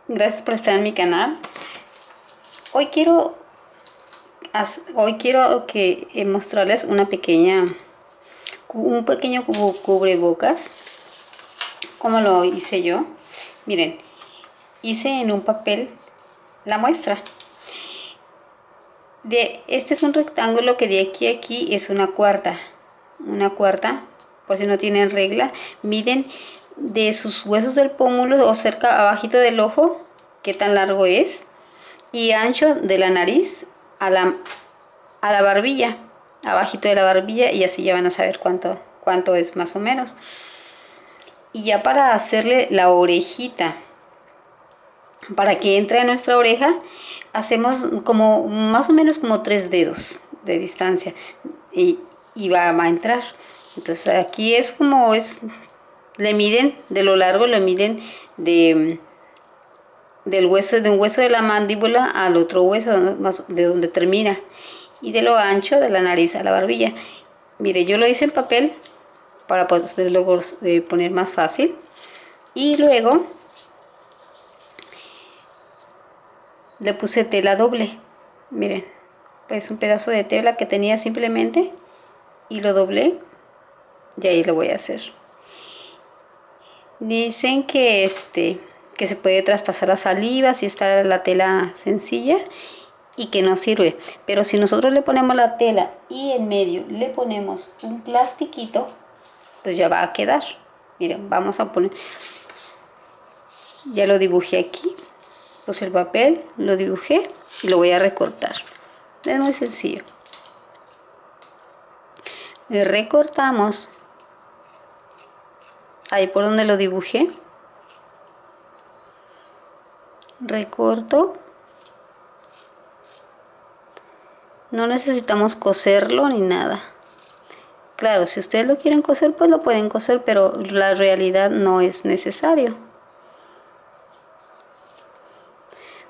Gracias por estar en mi canal. Hoy quiero mostrarles un pequeño cubrebocas. Como lo hice yo. Miren, hice en un papel la muestra. Este es un rectángulo que de aquí a aquí es una cuarta. Por si no tienen regla, miden de sus huesos del pómulo o cerca abajito del ojo, qué tan largo es, y ancho de la nariz a la barbilla, abajito de la barbilla, y así ya van a saber cuánto es más o menos. Y ya para hacerle la orejita, para que entre a nuestra oreja, hacemos como más o menos como 3 dedos de distancia y va a entrar. Entonces aquí es como le miden de lo largo, le miden del hueso, de un hueso de la mandíbula al otro hueso de donde termina, y de lo ancho de la nariz a la barbilla. Mire, yo lo hice en papel para poderlo poner más fácil, y luego le puse tela doble. Miren, pues un pedazo de tela que tenía simplemente, y lo doblé, y ahí lo voy a hacer. Dicen que se puede traspasar la saliva si está la tela sencilla, y que no sirve, pero si nosotros le ponemos la tela y en medio le ponemos un plastiquito, pues ya va a quedar. Miren, vamos a poner, ya lo dibujé aquí, puse el papel, lo dibujé y lo voy a recortar. Es muy sencillo. Le recortamos ahí por donde lo dibujé, recorto. No necesitamos coserlo ni nada. Claro, si ustedes lo quieren coser, pues lo pueden coser, pero la realidad no es necesario.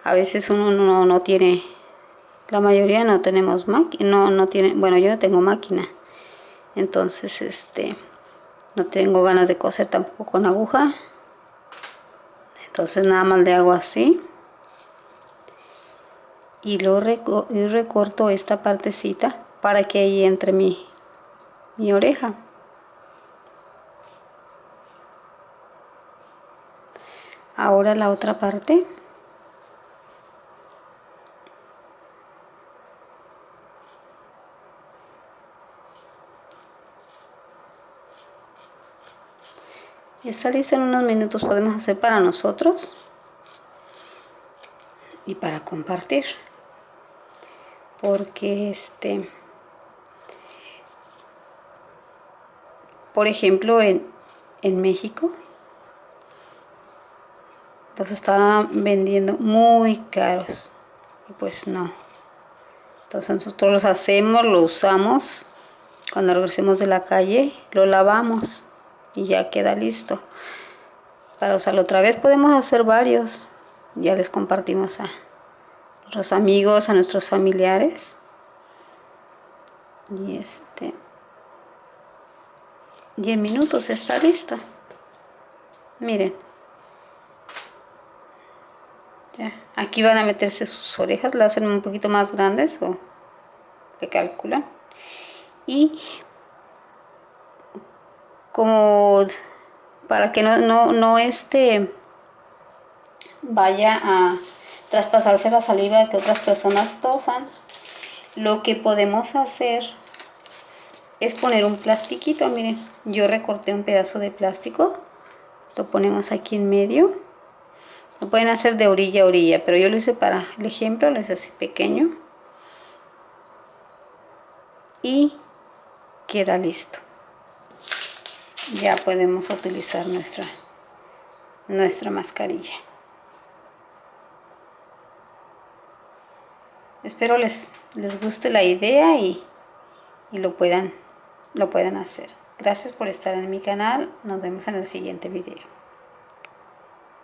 A veces uno no tiene, la mayoría no tenemos máquina, no tiene, bueno, yo no tengo máquina. Entonces, no tengo ganas de coser tampoco con aguja. Entonces nada más le hago así. Y recorto esta partecita para que ahí entre mi oreja. Ahora la otra parte. Esta lista en unos minutos podemos hacer para nosotros y para compartir. Porque por ejemplo, en México los estaban vendiendo muy caros, y pues no. Entonces nosotros los hacemos, lo usamos, cuando regresemos de la calle lo lavamos y ya queda listo para usarlo otra vez. Podemos hacer varios, ya les compartimos a nuestros amigos, a nuestros familiares. Y en minutos está lista. Miren, ya aquí van a meterse sus orejas, las hacen un poquito más grandes o le calculan, y como para que no vaya a traspasarse la saliva que otras personas tosan, lo que podemos hacer es poner un plastiquito. Miren, yo recorté un pedazo de plástico, lo ponemos aquí en medio. Lo pueden hacer de orilla a orilla, pero yo lo hice para el ejemplo, lo hice así pequeño, y queda listo. Ya podemos utilizar nuestra mascarilla. Espero les guste la idea y lo puedan hacer. Gracias por estar en mi canal. Nos vemos en el siguiente video.